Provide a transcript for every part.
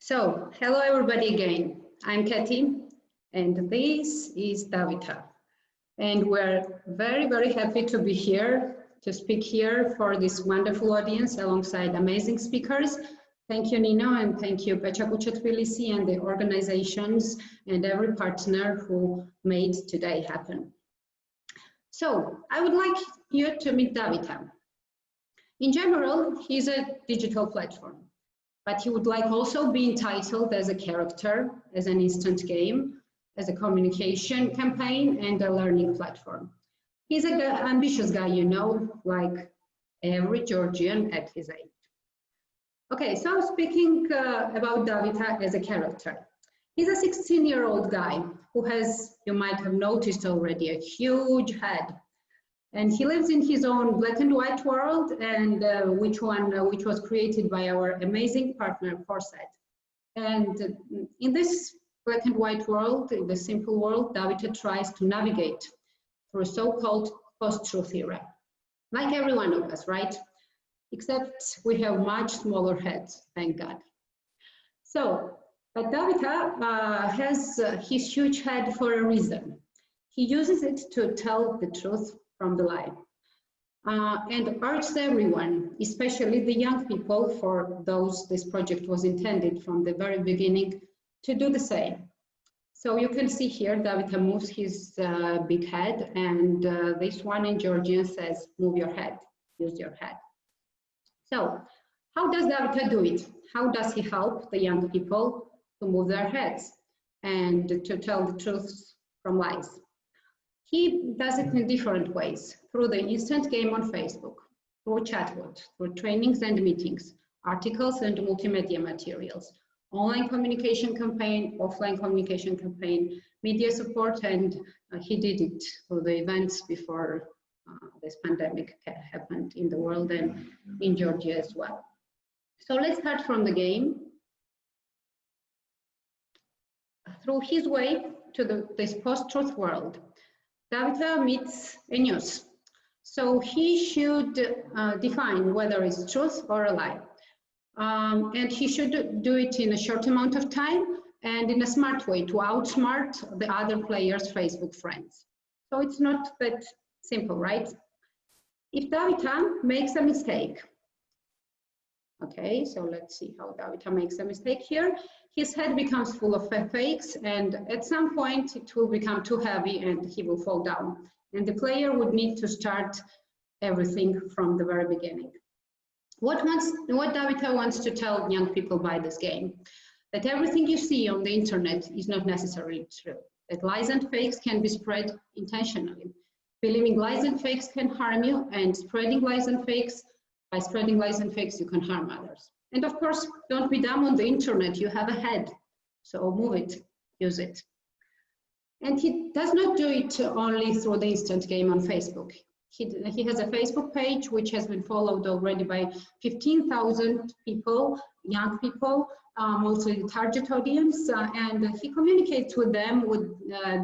Hello everybody again. I'm Keti, and this is Davita. And we're very happy to be here, to speak here for this wonderful audience alongside amazing speakers. Thank you, Nino, and thank you, Tbilisi, and the organizations and every partner who made today happen. So, I would like you to meet Davita. In general, he's a digital platform, but he would like also be entitled as a character, as an instant game, as a communication campaign, and a learning platform. He's an ambitious guy, you know, like every Georgian at his age. Okay, so speaking about Davita as a character. He's a 16-year-old guy who has, you might have noticed already, a huge head. And he lives in his own black and white world, and which was created by our amazing partner, Corset. And in this black and white world, in the simple world, Davita tries to navigate through a so-called post-truth era. Like every one of us, right? Except we have much smaller heads, thank God. But Davita has his huge head for a reason. He uses it to tell the truth from the lie, and urges everyone, especially the young people, for those this project was intended from the very beginning, to do the same. So you can see here, Davita moves his big head, and this one in Georgian says, move your head, use your head. So how does Davita do it? How does he help the young people to move their heads and to tell the truth from lies? He does it in different ways, through the instant game on Facebook, through chatbot, through trainings and meetings, articles and multimedia materials, online communication campaign, offline communication campaign, media support, and he did it through the events before this pandemic happened in the world and in Georgia as well. So let's start from the game. Through his way to this post-truth world, Davita meets a news. So he should define whether it's truth or a lie. And he should do it in a short amount of time and in a smart way to outsmart the other players' Facebook friends. So it's not that simple, right? If Davita makes a mistake, okay, so let's see how Davita makes a mistake here. His head becomes full of fakes, and at some point it will become too heavy and he will fall down. And the player would need to start everything from the very beginning. What Davita wants to tell young people by this game? That everything you see on the internet is not necessarily true. That lies and fakes can be spread intentionally. Believing lies and fakes can harm you, and spreading lies and fakes, by spreading lies and fakes, you can harm others. And of course, don't be dumb on the internet. You have a head, so move it, use it. And he does not do it only through the instant game on Facebook. He has a Facebook page which has been followed already by 15,000 people, young people, mostly the target audience, and he communicates with them with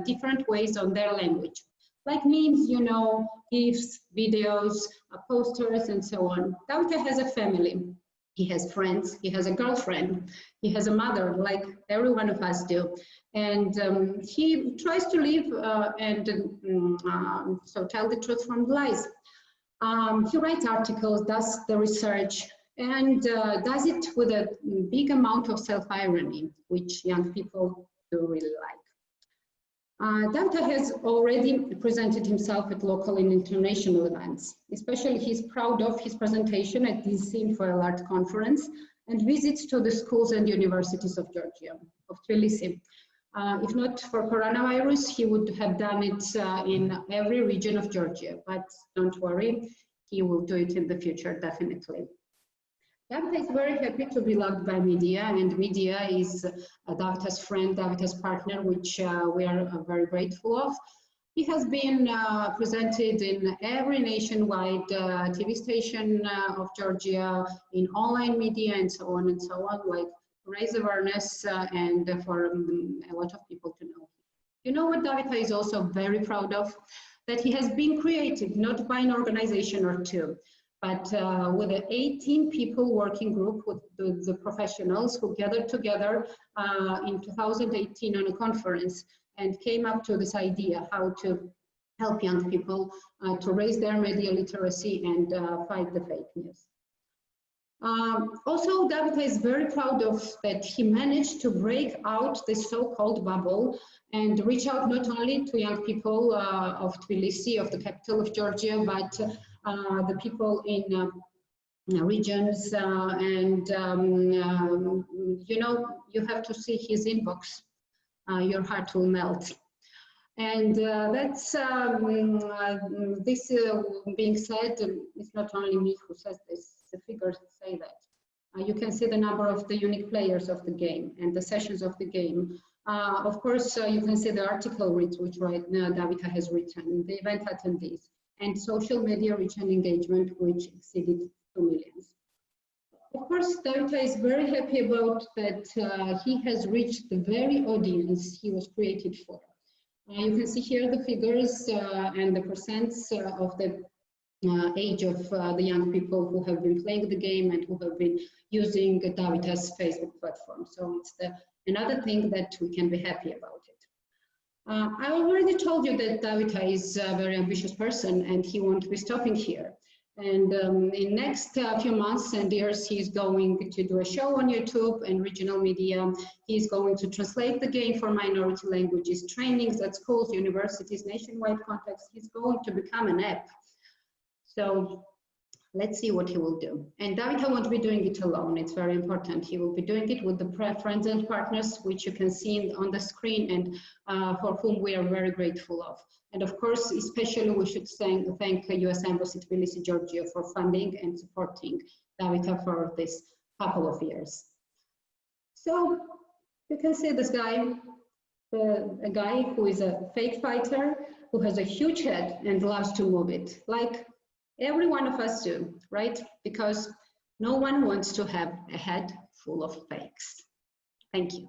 different ways on their language, like memes, you know, GIFs, videos, posters, and so on. Davita has a family. He has friends, he has a girlfriend, he has a mother, like every one of us do. And he tries to live so tell the truth from lies. He writes articles, does the research, and does it with a big amount of self-irony, which young people do really like. Davita has already presented himself at local and international events. Especially he's proud of his presentation at the DC for a large conference and visits to the schools and universities of Georgia, of Tbilisi. If not for coronavirus, he would have done it in every region of Georgia, but don't worry, he will do it in the future, definitely. Davita is very happy to be loved by media, and media is Davita's friend, Davita's partner, which we are very grateful of. He has been presented in every nationwide TV station of Georgia, in online media, and so on, like raise awareness and for a lot of people to know. You know what Davita is also very proud of? That he has been created not by an organization or two, but with an 18 people working group with the professionals who gathered together in 2018 on a conference and came up to this idea how to help young people to raise their media literacy and fight the fake news. Also, Davita is very proud of that he managed to break out this so-called bubble and reach out not only to young people of Tbilisi, of the capital of Georgia, but the people in regions and you know, you have to see his inbox, your heart will melt. And that's this being said, it's not only me who says this, the figures say that. You can see the number of the unique players of the game and the sessions of the game. Of course, you can see the article reads, which right now Davita has written, the event attendees, and social media reach and engagement, which exceeded 2 million. Of course, Davita is very happy about that he has reached the very audience he was created for. You can see here the figures and the percents of the age of the young people who have been playing the game and who have been using Davita's Facebook platform. So it's another thing that we can be happy about it. I already told you that Davita is a very ambitious person and he won't be stopping here. And in next few months and years, he's going to do a show on YouTube and regional media. He's going to translate the game for minority languages, trainings at schools, universities, nationwide context. He's going to become an app. So let's see what he will do. And Davita won't be doing it alone. It's very important. He will be doing it with the friends and partners, which you can see on the screen and for whom we are very grateful of. And of course, especially we should thank US Embassy Tbilisi, Georgia for funding and supporting Davita for this couple of years. So you can see this guy, a guy who is a fake fighter, who has a huge head and loves to move it, like every one of us do, right? Because no one wants to have a head full of fakes. Thank you.